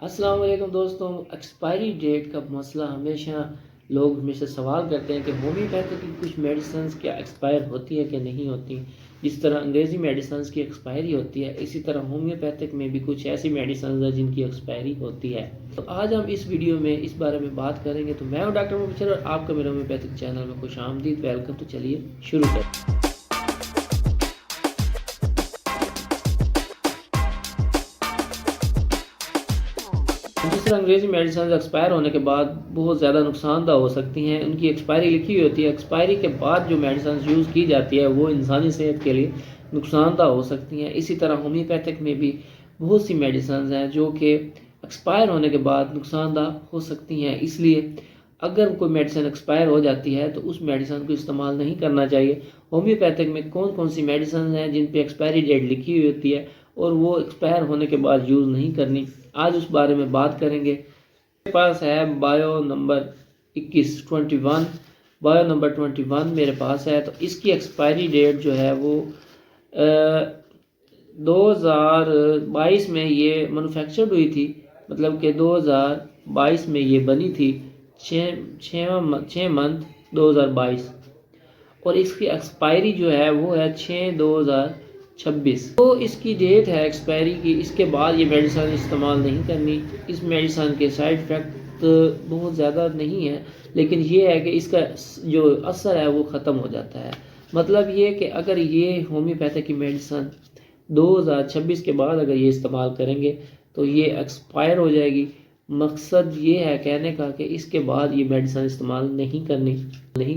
السلام علیکم دوستوں، ایکسپائری ڈیٹ کا مسئلہ لوگ ہمیں سے سوال کرتے ہیں کہ ہومیوپیتھی کی کچھ میڈیسنز کیا ایکسپائر ہوتی ہے کہ نہیں ہوتی۔ جس طرح انگریزی میڈیسنز کی ایکسپائری ہوتی ہے، اسی طرح ہومیوپیتھک میں بھی کچھ ایسی میڈیسنز ہیں جن کی ایکسپائری ہوتی ہے۔ تو آج ہم اس ویڈیو میں اس بارے میں بات کریں گے۔ تو میں ہوں ڈاکٹر مبشر اور آپ کا میرے ہومیوپیتھک چینل میں خوش آمدید، ویلکم۔ تو چلیے شروع کریں۔ جس طرح انگریزی میڈیسنز ایکسپائر ہونے کے بعد بہت زیادہ نقصان دہ ہو سکتی ہیں، ان کی ایکسپائری لکھی ہوئی ہوتی ہے۔ ایکسپائری کے بعد جو میڈیسنز یوز کی جاتی ہے وہ انسانی صحت کے لیے نقصان دہ ہو سکتی ہیں۔ اسی طرح ہومیوپیتھک میں بھی بہت سی میڈیسنز ہیں جو کہ ایکسپائر ہونے کے بعد نقصان دہ ہو سکتی ہیں۔ اس لیے اگر کوئی میڈیسن ایکسپائر ہو جاتی ہے تو اس میڈیسن کو استعمال نہیں کرنا چاہیے۔ ہومیوپیتھک میں کون سی میڈیسنز ہیں جن پہ ایکسپائری ڈیٹ لکھی ہوئی ہوتی ہے اور وہ ایکسپائر ہونے کے بعد یوز نہیں کرنی، آج اس بارے میں بات کریں گے۔ میرے پاس ہے بایو نمبر 21 بایو نمبر 21 میرے پاس ہے۔ تو اس کی ایکسپائری ڈیٹ جو ہے وہ 2022 میں یہ مینوفیکچرڈ ہوئی تھی، مطلب کہ 2022 میں یہ بنی تھی، 6 منتھ 2022، اور اس کی ایکسپائری جو ہے وہ ہے 6/2026۔ تو اس کی ڈیٹ ہے ایکسپائری کی، اس کے بعد یہ میڈیسن استعمال نہیں کرنی۔ اس میڈیسن کے سائیڈ افیکٹ بہت زیادہ نہیں ہے، لیکن یہ ہے کہ اس کا جو اثر ہے وہ ختم ہو جاتا ہے۔ مطلب یہ کہ اگر یہ ہومیوپیتھک کی میڈیسن 2026 کے بعد اگر یہ استعمال کریں گے تو یہ ایکسپائر ہو جائے گی۔ مقصد یہ ہے کہنے کا کہ اس کے بعد یہ میڈیسن استعمال نہیں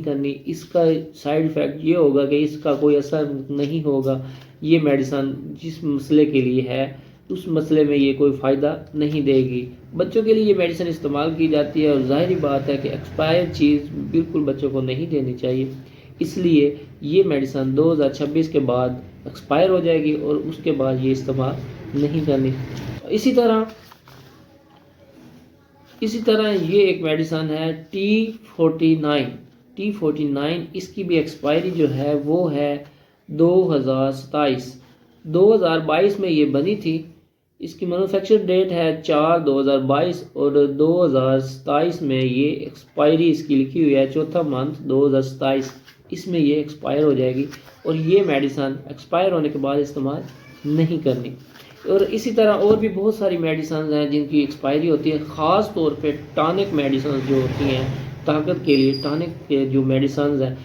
کرنی۔ اس کا سائیڈ ایفیکٹ یہ ہوگا کہ اس کا کوئی اثر نہیں ہوگا۔ یہ میڈیسن جس مسئلے کے لیے ہے اس مسئلے میں یہ کوئی فائدہ نہیں دے گی۔ بچوں کے لیے یہ میڈیسن استعمال کی جاتی ہے اور ظاہری بات ہے کہ ایکسپائر چیز بالکل بچوں کو نہیں دینی چاہیے، اس لیے یہ میڈیسن 2026 کے بعد ایکسپائر ہو جائے گی اور اس کے بعد یہ استعمال نہیں کرنی۔ اسی طرح یہ ایک میڈیسن ہے T49، اس کی بھی ایکسپائری جو ہے وہ ہے 2022 میں یہ بنی تھی۔ اس کی مینوفیکچر ڈیٹ ہے 4/2022 اور 2027 میں یہ ایکسپائری اس کی لکھی ہوئی ہے 4 منتھ 2027، اس میں یہ ایکسپائر ہو جائے گی اور یہ میڈیسن ایکسپائر ہونے کے بعد استعمال نہیں کرنی۔ اور اسی طرح اور بھی بہت ساری میڈیسنز ہیں جن کی ایکسپائری ہوتی ہے، خاص طور پہ ٹانک میڈیسنز جو ہوتی ہیں طاقت کے لیے، ٹانک کے جو میڈیسنز ہیں،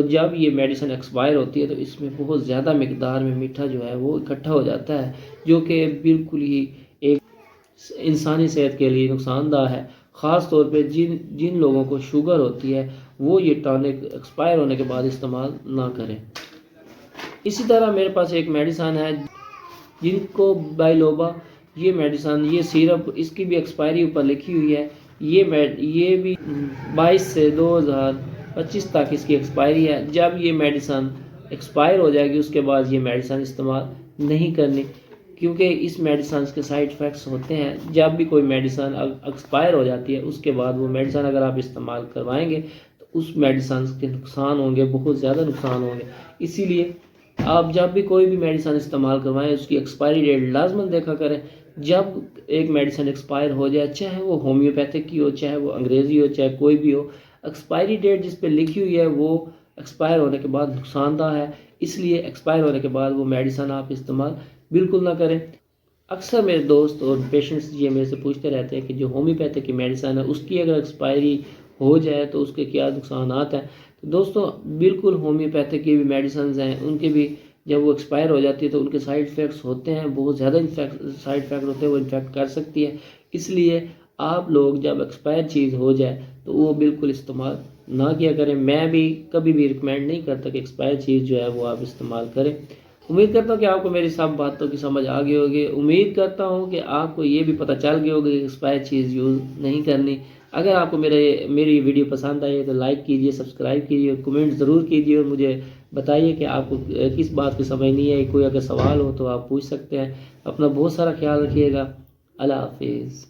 جب یہ میڈیسن ایکسپائر ہوتی ہے تو اس میں بہت زیادہ مقدار میں میٹھا جو ہے وہ اکٹھا ہو جاتا ہے، جو کہ بالکل ہی ایک انسانی صحت کے لیے نقصان دہ ہے۔ خاص طور پہ جن لوگوں کو شوگر ہوتی ہے وہ یہ ٹانک ایکسپائر ہونے کے بعد استعمال نہ کریں۔ اسی طرح میرے پاس ایک میڈیسن ہے جن کو بائلوبا، یہ میڈیسن، یہ سیرپ، اس کی بھی ایکسپائری اوپر لکھی ہوئی ہے۔ یہ بھی 22 سے 2025 تک اس کی ایکسپائری ہے۔ جب یہ میڈیسن ایکسپائر ہو جائے گی اس کے بعد یہ میڈیسن استعمال نہیں کرنی، کیونکہ اس میڈیسن کے سائیڈ ایفیکٹس ہوتے ہیں۔ جب بھی کوئی میڈیسن ایکسپائر ہو جاتی ہے اس کے بعد وہ میڈیسن اگر آپ استعمال کروائیں گے تو اس میڈیسن کے نقصان ہوں گے، بہت زیادہ نقصان ہوں گے۔ اسی لیے آپ جب بھی کوئی بھی میڈیسن استعمال کروائیں اس کی ایکسپائری ڈیٹ لازماً دیکھا کریں۔ جب ایک میڈیسن ایکسپائر ہو جائے، چاہے وہ ہومیوپیتھک کی ہو، چاہے وہ انگریزی ہو، چاہے کوئی بھی ہو، ایکسپائری ڈیٹ جس پہ لکھی ہوئی ہے وہ ایکسپائر ہونے کے بعد نقصان دہ ہے، اس لیے ایکسپائر ہونے کے بعد وہ میڈیسن آپ استعمال بالکل نہ کریں۔ اکثر میرے دوست اور پیشنٹس یہ میرے سے پوچھتے رہتے ہیں کہ جو ہومیوپیتھک کی میڈیسن ہے اس کی اگر ایکسپائری ہو جائے تو اس کے کیا نقصانات ہیں۔ تو دوستوں بالکل ہومیوپیتھک کی بھی میڈیسنز ہیں، ان کے بھی جب وہ ایکسپائر ہو جاتی ہے تو ان کے سائیڈ ایفیکٹس ہوتے ہیں، بہت زیادہ سائیڈ ایفیکٹ ہوتے ہیں، وہ انفیکٹ کر سکتی ہے۔ اس لیے آپ لوگ جب ایکسپائر چیز ہو جائے تو وہ بالکل استعمال نہ کیا کریں۔ میں بھی کبھی بھی ریکمینڈ نہیں کرتا کہ ایکسپائر چیز جو ہے وہ آپ استعمال کریں۔ امید کرتا ہوں کہ آپ کو میری سب باتوں کی سمجھ آ گئی ہوگی۔ امید کرتا ہوں کہ آپ کو یہ بھی پتہ چل گیا ہوگا کہ ایکسپائر چیز یوز نہیں کرنی۔ اگر آپ کو میری ویڈیو پسند آئی ہے تو لائک کیجئے، سبسکرائب کیجئے اور کمنٹ ضرور کیجئے اور مجھے بتائیے کہ آپ کو کس بات کی سمجھ نہیں ہے۔ کوئی اگر سوال ہو تو آپ پوچھ سکتے ہیں۔ اپنا بہت سارا خیال رکھیے گا۔ اللہ حافظ۔